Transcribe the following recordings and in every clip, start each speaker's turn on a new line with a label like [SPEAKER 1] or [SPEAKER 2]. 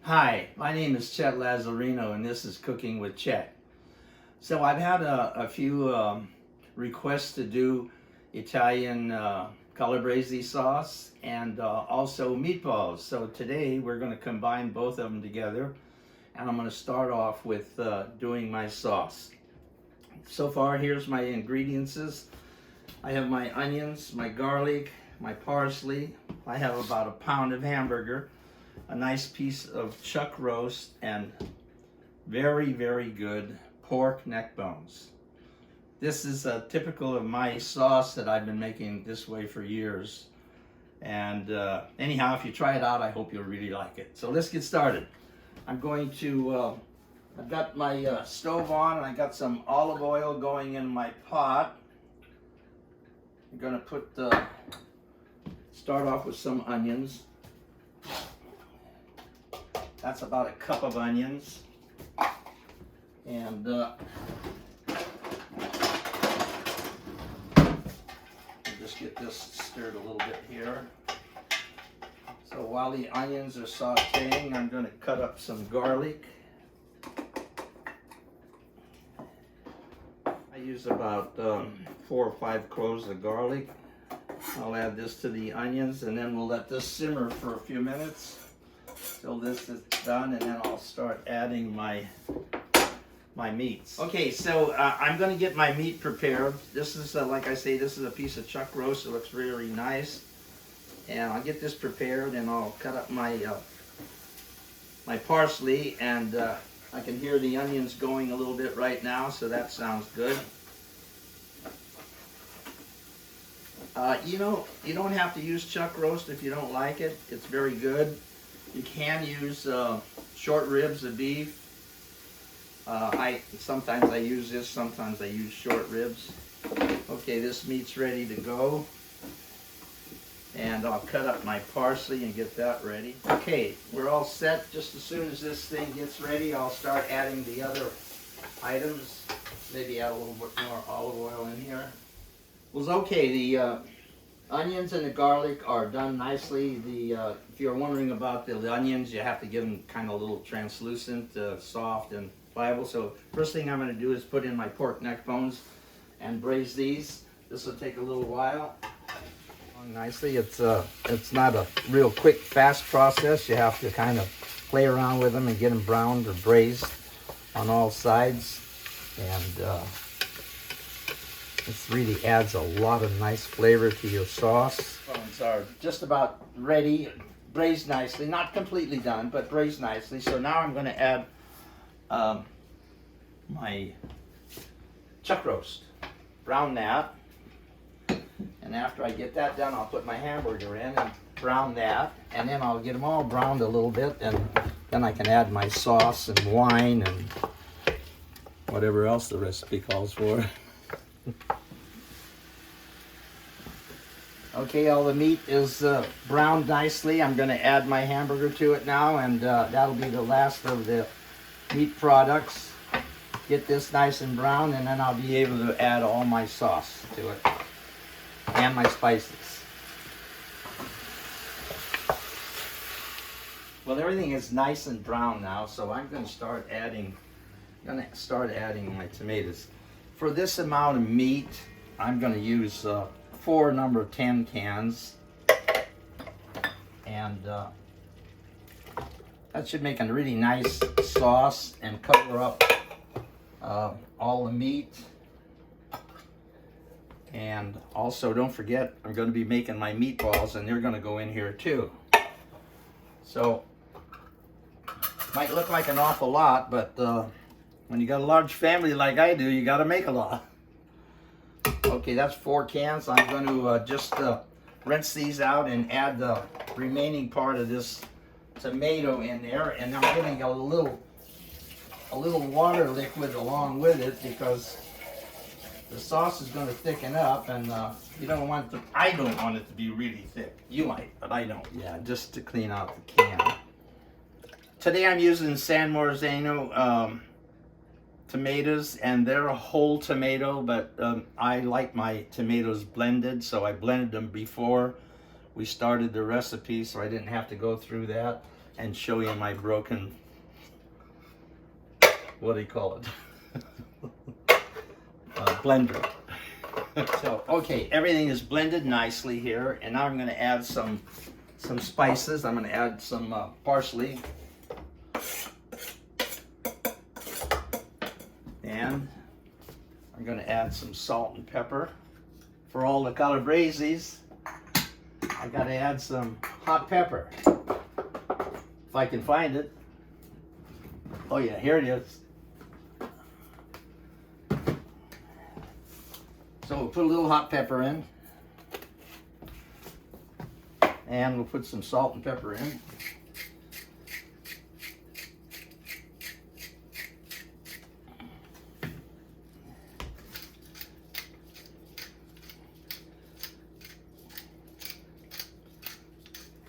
[SPEAKER 1] Hi, my name is Chet Lazzarino and this is Cooking with Chet. So I've had a few requests to do Italian Calabrese sauce and also meatballs. So today we're going to combine both of them together, and I'm going to start off with doing my sauce. So far, here's my ingredients. I have my onions, my garlic, my parsley. I have about a pound of hamburger, a nice piece of chuck roast, and very, very good pork neck bones. This is typical of my sauce that I've been making this way for years. And anyhow, if you try it out, I hope you'll really like it. So let's get started. I'm going to, I've got my stove on, and I got some olive oil going in my pot. I'm going to start off with some onions. That's about a cup of onions. And just get this stirred a little bit here. So while the onions are sauteing, I'm going to cut up some garlic. I use about 4 or 5 cloves of garlic. I'll add this to the onions, and then we'll let this simmer for a few minutes till this is done, and then I'll start adding my meats. Okay, so I'm going to get my meat prepared. This is, like I say, this is a piece of chuck roast. It looks really nice. And I'll get this prepared, and I'll cut up my my parsley, and I can hear the onions going a little bit right now, so that sounds good. You know, you don't have to use chuck roast if you don't like it. It's very good. You can use short ribs of beef. Sometimes I use this, sometimes I use short ribs. Okay, this meat's ready to go. And I'll cut up my parsley and get that ready. Okay, we're all set. Just as soon as this thing gets ready, I'll start adding the other items. Maybe add a little bit more olive oil in here. Well, okay, the onions and the garlic are done nicely. If you're wondering about the onions, you have to give them kind of a little translucent, soft and pliable. So first thing I'm going to do is put in my pork neck bones and braise these. This will take a little while. Nicely, it's not a real quick, fast process. You have to kind of play around with them and get them browned or braised on all sides, and this really adds a lot of nice flavor to your sauce. Bones are just about ready, braised nicely, not completely done, but braised nicely. So now I'm going to add my chuck roast, brown that. And after I get that done, I'll put my hamburger in and brown that. And then I'll get them all browned a little bit, and then I can add my sauce and wine and whatever else the recipe calls for. Okay, all the meat is browned nicely. I'm going to add my hamburger to it now, and that'll be the last of the meat products. Get this nice and brown, and then I'll be able to add all my sauce to it and my spices. Well, everything is nice and brown now, so I'm going to start adding my tomatoes. For this amount of meat, I'm going to use 4 number 10 cans, and that should make a really nice sauce and cover up all the meat. And also, don't forget, I'm going to be making my meatballs, and they're going to go in here too. So, might look like an awful lot, but when you got a large family like I do, you got to make a lot. Okay, that's 4 cans. I'm going to just rinse these out and add the remaining part of this tomato in there, and I'm getting a little water liquid along with it because the sauce is going to thicken up, and you don't want it to, I don't want it to be really thick. You might, but I don't. Yeah, just to clean out the can. Today I'm using San Marzano tomatoes, and they're a whole tomato, but I like my tomatoes blended, so I blended them before we started the recipe, so I didn't have to go through that. and show you my broken, what do you call it? Blender. So, okay, everything is blended nicely here, and now I'm going to add some spices. I'm going to add some parsley, and I'm going to add some salt and pepper. For all the Calabreses, I got to add some hot pepper, if I can find it. Oh yeah, here it is. So we'll put a little hot pepper in, and we'll put some salt and pepper in.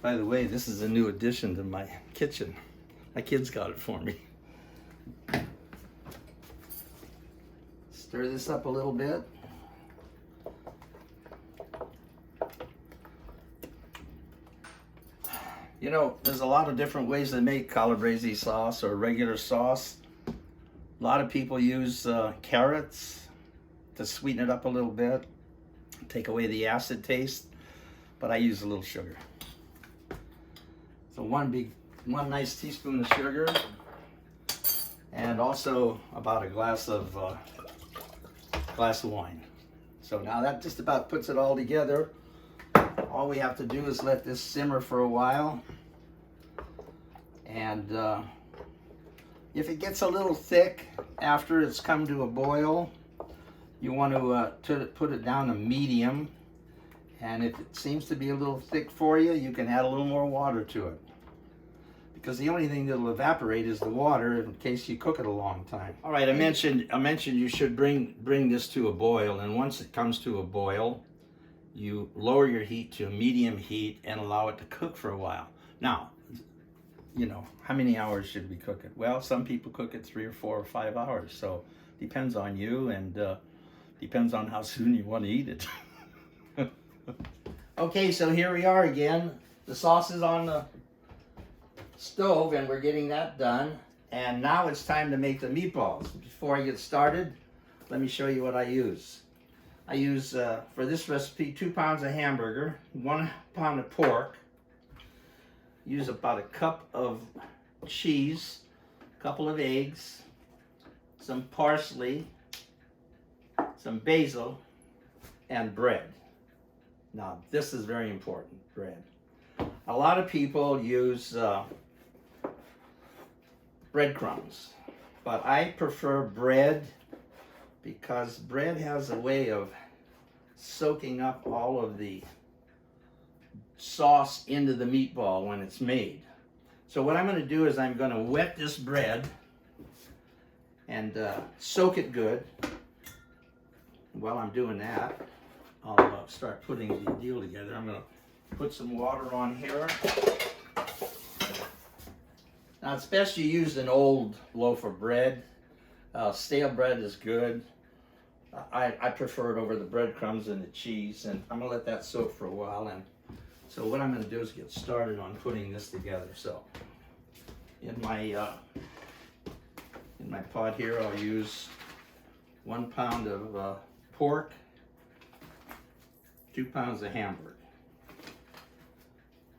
[SPEAKER 1] By the way, this is a new addition to my kitchen. My kids got it for me. Stir this up a little bit. You know, there's a lot of different ways to make Calabrese sauce or regular sauce. A lot of people use carrots to sweeten it up a little bit, take away the acid taste, but I use a little sugar. So one nice teaspoon of sugar, and also about a glass of wine. So now that just about puts it all together. All we have to do is let this simmer for a while, and if it gets a little thick after it's come to a boil, you want to put it down to medium, and if it seems to be a little thick for you, you can add a little more water to it, because the only thing that'll evaporate is the water in case you cook it a long time. All right, I mentioned you should bring this to a boil, and once it comes to a boil, you lower your heat to a medium heat and allow it to cook for a while. Now, you know, how many hours should we cook it? Well, some people cook it 3 or 4 or 5 hours, so depends on you, and depends on how soon you want to eat it. Okay, so here we are again. The sauce is on the stove, and we're getting that done. And now it's time to make the meatballs. Before I get started, let me show you what I use. I use, for this recipe, 2 pounds of hamburger, 1 pound of pork, use about a cup of cheese, a couple of eggs, some parsley, some basil, and bread. Now, this is very important, bread. A lot of people use breadcrumbs, but I prefer bread, because bread has a way of soaking up all of the sauce into the meatball when it's made. So what I'm going to do is I'm going to wet this bread and soak it good. While I'm doing that, I'll start putting the deal together. I'm going to put some water on here. Now, it's best you use an old loaf of bread. Stale bread is good. I prefer it over the breadcrumbs and the cheese, and I'm going to let that soak for a while. And so what I'm going to do is get started on putting this together. So in my pot here, I'll use 1 pound of pork, 2 pounds of hamburger.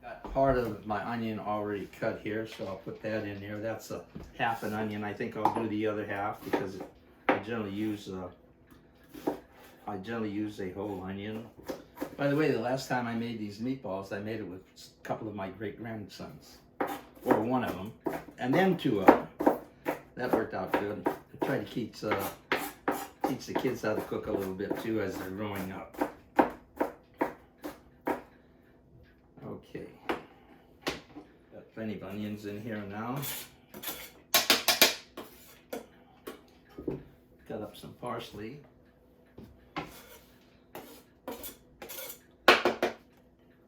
[SPEAKER 1] Got part of my onion already cut here, so I'll put that in here. That's a half an onion. I think I'll do the other half because I generally use a whole onion. By the way, the last time I made these meatballs, I made it with a couple of my great-grandsons, or one of them, and then 2 of them. That worked out good. I try to teach the kids how to cook a little bit too as they're growing up. Okay, got plenty of onions in here now. Cut up some parsley.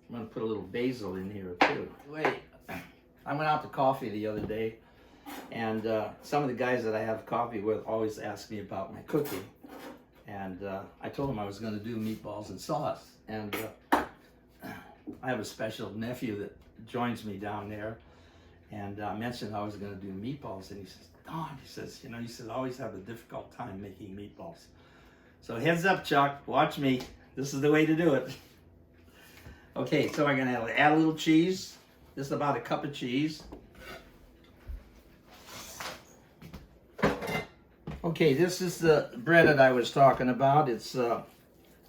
[SPEAKER 1] I'm going to put a little basil in here too. Wait, I went out to coffee the other day, and some of the guys that I have coffee with always ask me about my cooking. And I told them I was going to do meatballs and sauce. And I have a special nephew that joins me down there. And I mentioned I was going to do meatballs, and he says, Don, he says, you know, he says, I always have a difficult time making meatballs. So heads up, Chuck, watch me. This is the way to do it. Okay, so I'm going to add a little cheese. This is about a cup of cheese. Okay, this is the bread that I was talking about. It's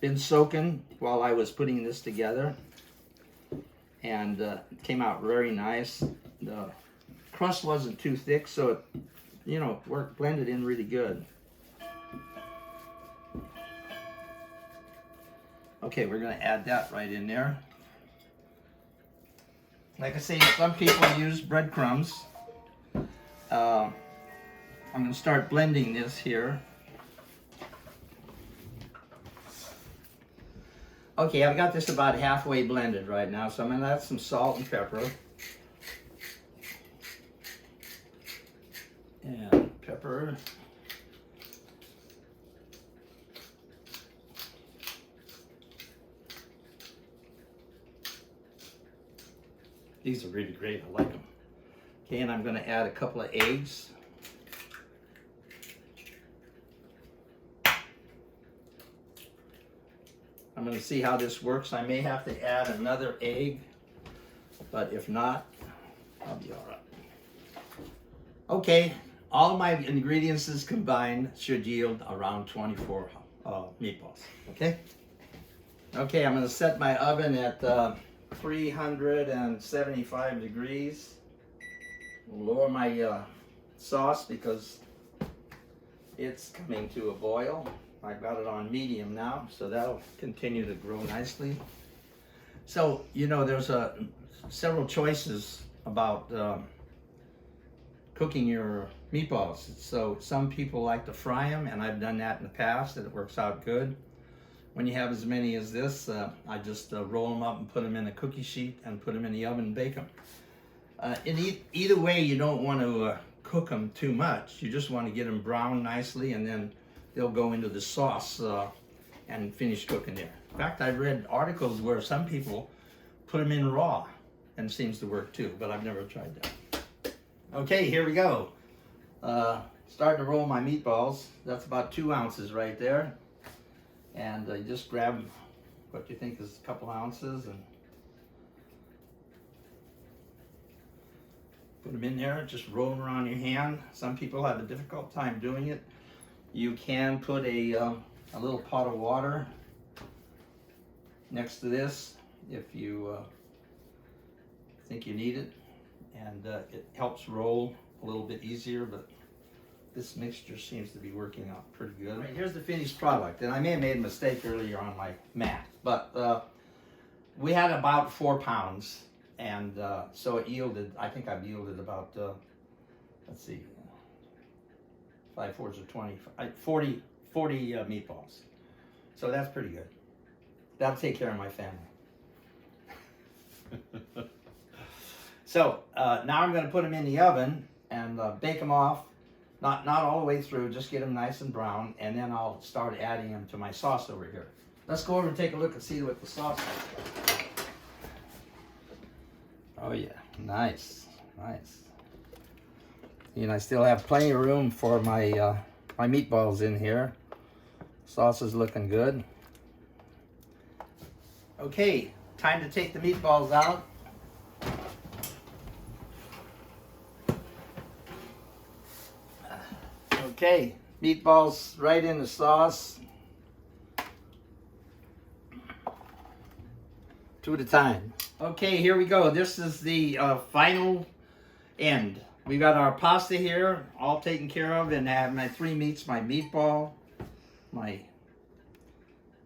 [SPEAKER 1] been soaking while I was putting this together. And it came out very nice. The crust wasn't too thick, so it, you know, blended in really good. Okay, we're going to add that right in there. Like I say, some people use breadcrumbs. I'm going to start blending this here. Okay, I've got this about halfway blended right now, so I'm going to add some salt and pepper. And pepper. These are really great, I like them. Okay, and I'm going to add a couple of eggs. I'm going to see how this works. I may have to add another egg, but if not, I'll be all right. Okay, all my ingredients combined should yield around 24 meatballs, okay? Okay, I'm going to set my oven at 375 degrees. Lower my sauce because it's coming to a boil. I've got it on medium now, so that'll continue to grow nicely. So, you know, there's several choices about cooking your meatballs. So some people like to fry them, and I've done that in the past, and it works out good. When you have as many as this, I just roll them up and put them in a cookie sheet and put them in the oven and bake them. Either way, you don't want to cook them too much. You just want to get them brown nicely, and then they'll go into the sauce and finish cooking there. In fact, I've read articles where some people put them in raw, and it seems to work too, but I've never tried that. Okay, here we go. Starting to roll my meatballs. That's about 2 ounces right there. And you just grab what you think is a couple ounces and put them in there. Just roll them around your hand. Some people have a difficult time doing it. You can put a little pot of water next to this if you think you need it, and it helps roll a little bit easier, but this mixture seems to be working out pretty good. Right, here's the finished product, and I may have made a mistake earlier on my math, but we had about 4 pounds, and so it yielded, I think I've yielded about, let's see, 5 fours are 20, 40 meatballs. So that's pretty good. That'll take care of my family. So now I'm going to put them in the oven and bake them off. Not all the way through, just get them nice and brown, and then I'll start adding them to my sauce over here. Let's go over and take a look and see what the sauce is like. Oh yeah, nice, nice. And I still have plenty of room for my my meatballs in here. Sauce is looking good. Okay, time to take the meatballs out. Okay, meatballs right in the sauce. 2 at a time. Okay, here we go. This is the final end. We got our pasta here, all taken care of, and I have my 3 meats, my meatball, my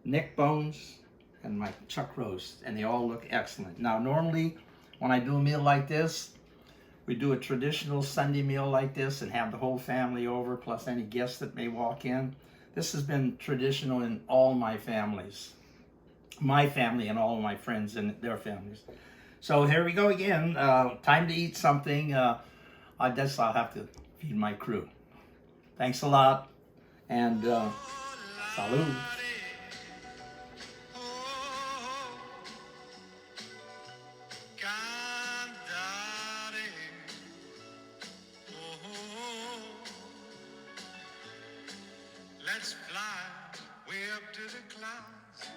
[SPEAKER 1] neck bones, and my chuck roast, and they all look excellent. Now, normally, when I do a meal like this, we do a traditional Sunday meal like this and have the whole family over, plus any guests that may walk in. This has been traditional in all my families. My family and all of my friends and their families. So here we go again. Time to eat something. I guess I'll have to feed my crew. Thanks a lot, and salud.
[SPEAKER 2] Let's fly way up to the clouds.